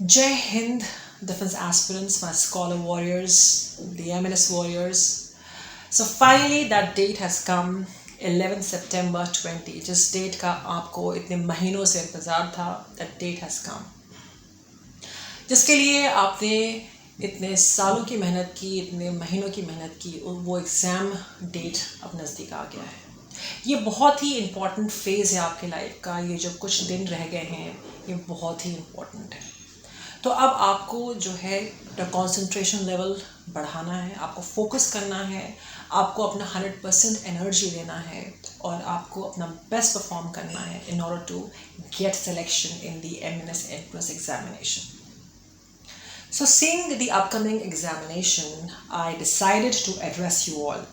Jai Hind, defense aspirants, my scholar warriors, the MNS warriors. So finally that date has come, 11 September 20. जिस date का आपको इतने महीनों से इंतज़ार था, that date has come. जिसके लिए आपने इतने सालों की मेहनत की, इतने महीनों की मेहनत की, वो एग्ज़ाम डेट अब नज़दीक आ गया है. ये बहुत ही इम्पॉर्टेंट फेज़ है आपके लाइफ का. ये जो कुछ दिन रह गए हैं, ये बहुत ही इम्पॉर्टेंट है. तो अब आपको जो है कंसंट्रेशन लेवल बढ़ाना है, आपको फोकस करना है, आपको अपना 100% एनर्जी देना है और आपको अपना बेस्ट परफॉर्म करना है in order to get selection in the MNS entrance examination. So seeing the upcoming examination, I decided to address you all.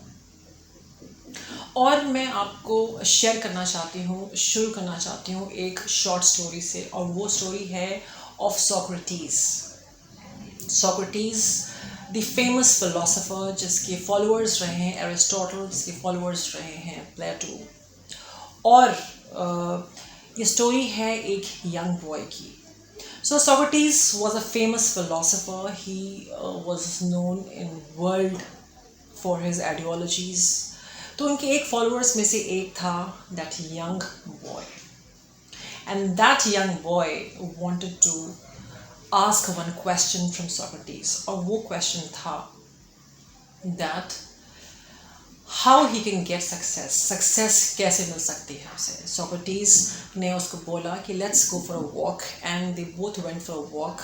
और मैं आपको शेयर करना चाहती हूँ, शुरू करना चाहती हूँ एक शॉर्ट स्टोरी से, और वो स्टोरी है of Socrates. Socrates the famous philosopher जिसके फॉलोअर्स रहे हैं एरिस्टोटल, जिसके फॉलोअर्स रहे हैं प्लेटो. और ये स्टोरी है एक यंग बॉय की. So Socrates was a famous philosopher. He was known in world for his ideologies. तो उनके एक followers में से एक था that young boy, and that young boy wanted to ask one question from Socrates. और वो question था that how he can get success कैसे मिल सकती है उसे. Socrates ने उसको बोला कि let's go for a walk, and they both went for a walk.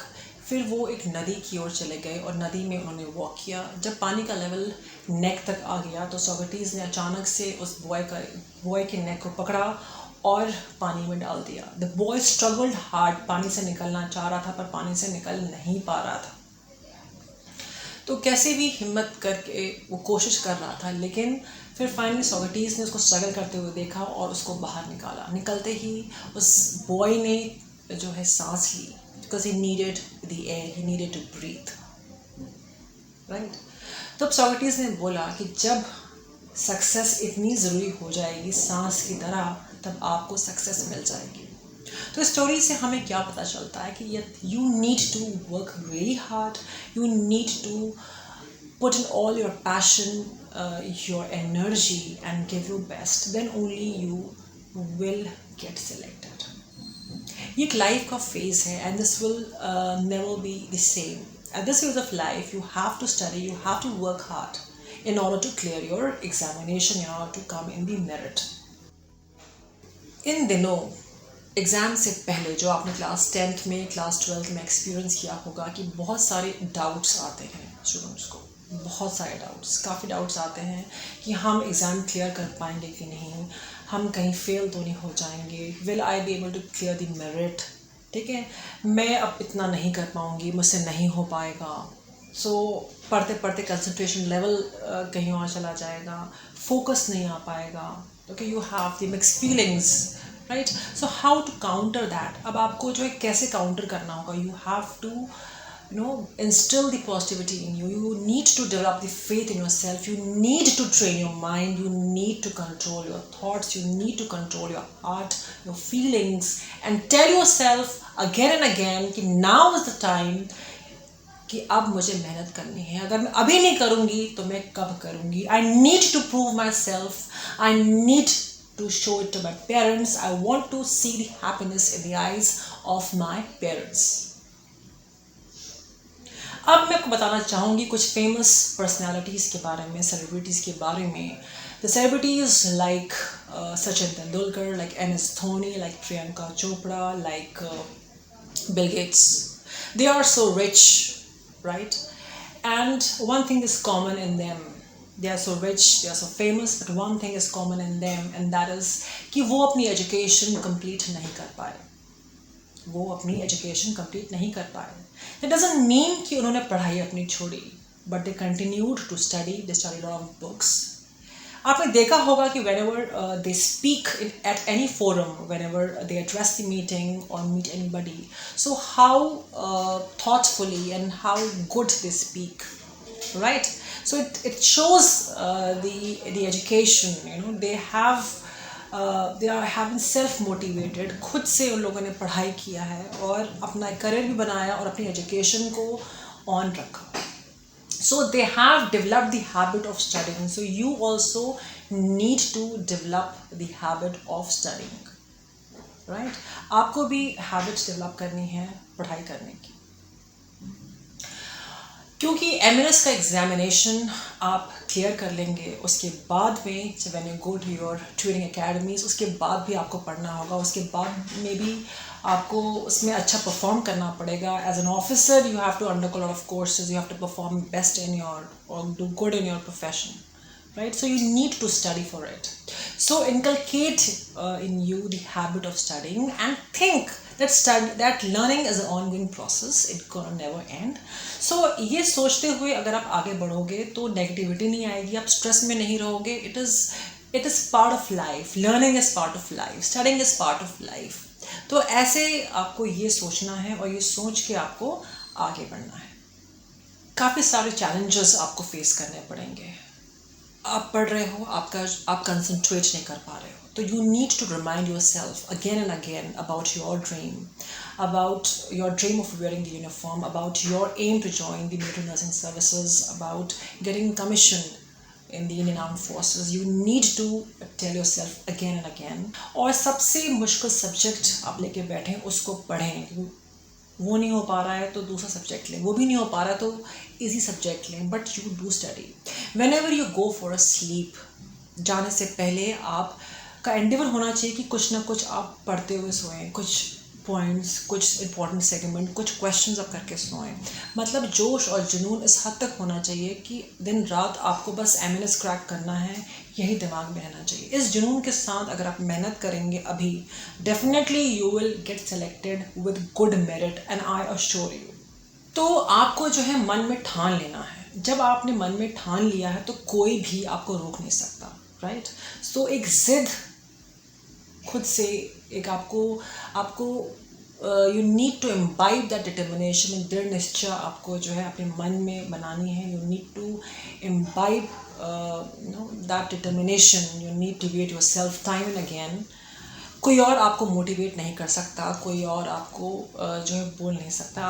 फिर वो एक नदी की ओर चले गए और नदी में उन्होंने वॉक किया. जब पानी का लेवल नेक तक आ गया तो Socrates ने अचानक से उस बॉय के नेक को पकड़ा और पानी में डाल दिया. The boy struggled hard, पानी से निकलना चाह रहा था पर पानी से निकल नहीं पा रहा था. तो कैसे भी हिम्मत करके वो कोशिश कर रहा था, लेकिन फिर फाइनली सोक्रेटिस ने उसको स्ट्रगल करते हुए देखा और उसको बाहर निकाला. निकलते ही उस बॉय ने जो है सांस ली, because he needed the air, he needed to breathe, right. तब सोक्रेटिस ने बोला कि जब सक्सेस इतनी ज़रूरी हो जाएगी सांस की तरह, तब आपको सक्सेस मिल जाएगी. तो स्टोरी से हमें क्या पता चलता है कि you need to work really hard, you need to put in all your passion, your energy and give your best, then only you will get selected. ये एक लाइफ का फेज है and this will never be the same. At this phase of life you have to study, you have to work hard in order to clear your examination, in order to come in the merit. इन दिनों exam से पहले जो आपने class 10th में, class 12th में experience किया होगा कि बहुत सारे डाउट्स आते हैं स्टूडेंट्स को. बहुत सारे डाउट्स, काफ़ी डाउट्स आते हैं कि हम एग्ज़ाम क्लियर कर पाएंगे कि नहीं, हम कहीं फेल तो नहीं हो जाएंगे, will I be able to clear the merit, ठीक है, मैं अब इतना नहीं कर पाऊँगी, मुझसे नहीं हो पाएगा. सो पढ़ते पढ़ते कंसंट्रेशन लेवल कहीं और चला जाएगा, फोकस नहीं आ पाएगा. Okay, you have the mixed feelings, right. So how to counter that. अब आपको जो है कैसे काउंटर करना होगा. You have to instill the positivity in you. You need to develop the faith in yourself. You need to train your mind. You need to control your thoughts. You need to control your heart, your feelings, and tell yourself again and again कि now is the time, कि अब मुझे मेहनत करनी है. अगर मैं अभी नहीं करूँगी तो मैं कब करूँगी. I need to prove myself. I need to show it to my parents. I want to see the happiness in the eyes of my parents. अब मैं आपको बताना चाहूँगी कुछ फेमस पर्सनालिटीज़ के बारे में, सेलिब्रिटीज़ के बारे में. The celebrities like Sachin Tendulkar, like MS Dhoni, like Priyanka Chopra, like Bill Gates. They are so rich, right. And one thing is common in them. They are so rich, they are so famous, but one thing is common in them, and that is कि वो अपनी education complete नहीं कर पाए. वो अपनी education complete नहीं कर पाए. That doesn't mean कि उन्होंने पढ़ाई अपनी छोड़ी, but they continued to study. They studied a lot of books. आपने देखा होगा कि whenever they speak at any forum, whenever they address the meeting or meet anybody, so how thoughtfully and how good they speak, right? So it shows the education. They have they are having self motivated, खुद से उन लोगों ने पढ़ाई किया है और अपना करियर भी बनाया और अपनी एजुकेशन को ऑन रखा. So they have developed the habit of studying. So you also need to develop the habit of studying, right? आपको भी habits develop करनी है पढ़ाई करने की, क्योंकि एमएनएस का एग्जामिनेशन आप क्लियर कर लेंगे, उसके बाद में when you go to your training academies, उसके बाद भी आपको पढ़ना होगा, उसके बाद में भी आपको उसमें अच्छा परफॉर्म करना पड़ेगा. As an officer you have to undergo lot of courses, you have to perform best in your or do good in your profession, right? So you need to study for it. So inculcate in you the habit of studying and think that learning is an ongoing process. It's gonna never end. So ये सोचते हुए अगर आप आगे बढ़ोगे तो negativity नहीं आएगी, आप स्ट्रेस में नहीं रहोगे. It is part of life. Learning is part of life. Studying is part of life. तो ऐसे आपको ये सोचना है और ये सोच के आपको आगे बढ़ना है. काफ़ी सारे चैलेंजेस आपको फेस करने पड़ेंगे. आप पढ़ रहे हो, आप कंसंट्रेट नहीं कर पा रहे हो, तो you need to remind yourself again and again about your dream of wearing the uniform, about your aim to join the military nursing services, about getting commission in the Indian Armed Forces. You need to tell yourself again and again. और सबसे मुश्किल subject आप लेके बैठें, उसको पढ़ें. वो नहीं हो पा रहा है तो दूसरा सब्जेक्ट लें, वो भी नहीं हो पा रहा है तो इजी सब्जेक्ट लें, but you do study. When ever you go for a slip, जाने से पहले आप का एंडेवर होना चाहिए कि कुछ ना कुछ आप पढ़ते हुए सोएं, कुछ पॉइंट्स, कुछ इंपॉर्टेंट सेगमेंट, कुछ क्वेश्चंस आप करके सोएं. मतलब जोश और जुनून इस हद तक होना चाहिए कि दिन रात आपको बस एमएनएस क्रैक करना है, यही दिमाग में रहना चाहिए. इस जुनून के साथ अगर आप मेहनत करेंगे अभी, definitely you will get selected with good merit and I assure you. तो आपको जो है मन में ठान लेना है. जब आपने मन में ठान लिया है तो कोई भी आपको रोक नहीं सकता, राइट? सो एक जिद खुद से, एक आपको you need to imbibe that determination, दृढ़ निश्चय आपको जो है अपने मन में बनानी है. You need to imbibe that determination, you need to motivate yourself time and again. कोई और आपको मोटिवेट नहीं कर सकता, कोई और आपको जो है बोल नहीं सकता.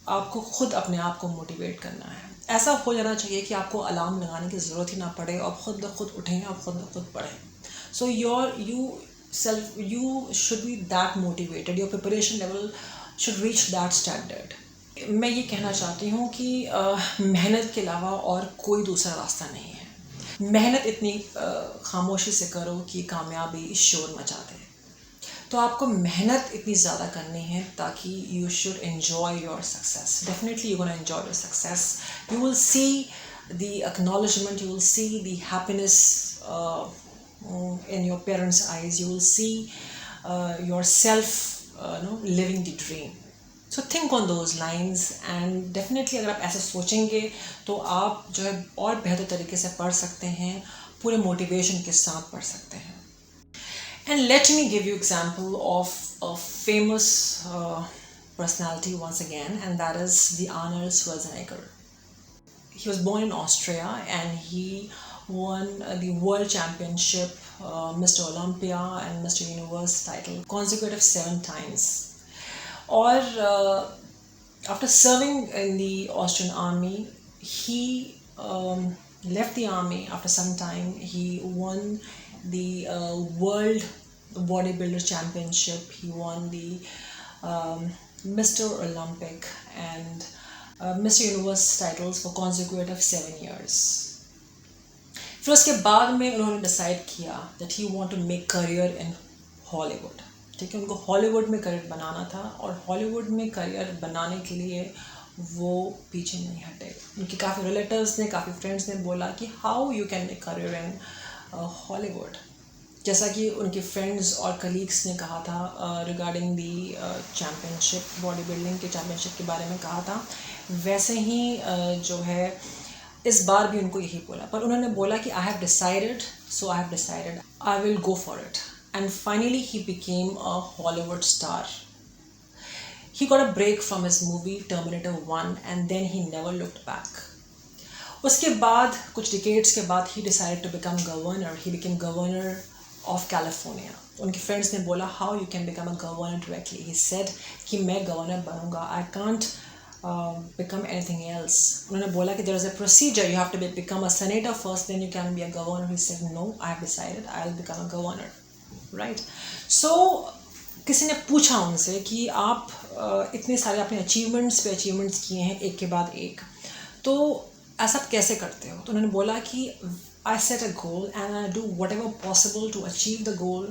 आपको खुद अपने आप को मोटिवेट करना है. ऐसा हो जाना चाहिए कि आपको अलार्म लगाने की ज़रूरत ही ना पड़े और खुद ब खुद उठें और खुद ब खुद पढ़ें. सो you should be that motivated. Your preparation level should reach that standard. मैं ये कहना चाहती हूँ कि मेहनत के अलावा और कोई दूसरा रास्ता नहीं है. मेहनत इतनी खामोशी से करो कि कामयाबी शोर मचा दे. तो आपको मेहनत इतनी ज़्यादा करनी है ताकि you should enjoy your success. Definitely you gonna enjoy your success. You will see the acknowledgement, you will see the happiness in your parents' eyes. You will see yourself living the dream. So think on those lines and definitely अगर आप ऐसे सोचेंगे तो आप जो है और बेहतर तरीके से पढ़ सकते हैं, पूरे मोटिवेशन के साथ पढ़ सकते हैं. And let me give you example of a famous personality once again, and that is the Arnold Schwarzenegger. He was born in Austria and he won the World Championship, Mr. Olympia and Mr. Universe title consecutive 7 times. Or after serving in the Austrian army, he left the army after some time. He won the World Bodybuilder Championship. He won the Mr. Olympic and Mr. Universe titles for consecutive 7 years. फिर उसके बाद में उन्होंने decide किया that he want to make career in Hollywood. ठीक है, उनको Hollywood में करियर बनाना था और हॉलीवुड में करियर बनाने के लिए वो पीछे नहीं हटे. उनके काफ़ी रिलेटिव्स ने, काफ़ी फ्रेंड्स ने बोला कि how you can make career in Hollywood. जैसा कि उनके फ्रेंड्स और कलीग्स ने कहा था regarding the championship, body building के चैम्पियनशिप के बारे में कहा था, वैसे ही जो है इस बार भी उनको यही बोला. पर उन्होंने बोला कि I have decided, so I have decided, I will go for it. And finally he became a Hollywood star. He got a break from his movie Terminator 1 and then he never looked back. उसके बाद कुछ decades के बाद he decided to become governor. He became governor of California. उनके friends ने बोला how you can become a governor directly. He said कि मैं गवर्नर बनूंगा, I can't become anything else. उन्होंने बोला कि there is a procedure, you have to become a senator first, then you can be a governor. He said no, I have decided I'll become a governor, right? So किसी ने पूछा उनसे कि आप इतने सारे अपने अचीवमेंट्स पे अचीवमेंट्स किए हैं एक के बाद एक, तो ऐसा कैसे करते हो? तो उन्होंने बोला कि I set a goal and I do whatever possible to achieve the goal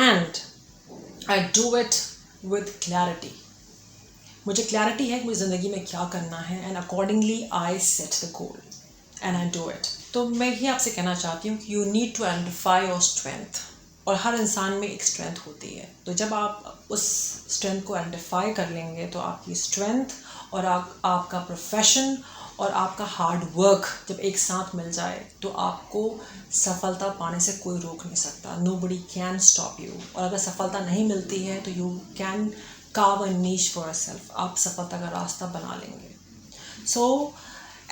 and I do it with clarity. मुझे क्लैरिटी है कि मुझे ज़िंदगी में क्या करना है and accordingly I set the goal and I do it. तो मैं ही आपसे कहना चाहती हूँ कि you need to identify your strength, और हर इंसान में एक स्ट्रेंथ होती है। तो जब आप उस स्ट्रेंथ को आइडेंटिफाई कर लेंगे तो आपकी स्ट्रेंथ और आपका प्रोफेशन और आपका हार्ड वर्क जब एक साथ मिल जाए तो आपको सफलता पाने से कोई रोक नहीं सकता। Nobody can stop you. और अगर सफलता नहीं मिलती है तो you can carve a niche for yourself. आप सफलता का रास्ता बना लेंगे। So,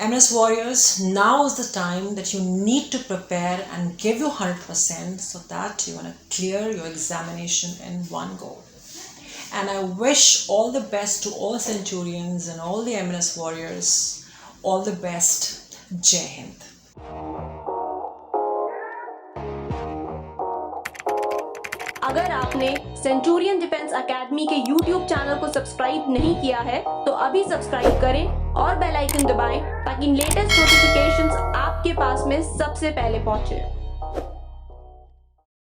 MS Warriors, now is the time that you need to prepare and give your 100% so that you're going to clear your examination in one go. And I wish all the best to all Centurions and all the MS Warriors. All the best. Jai Hind. अगर आपने Centurion defence academy के YouTube channel को subscribe नहीं किया है तो अभी subscribe करें और बेल आइकन दबाएं ताकि लेटेस्ट नोटिफिकेशंस आपके पास में सबसे पहले पहुंचे।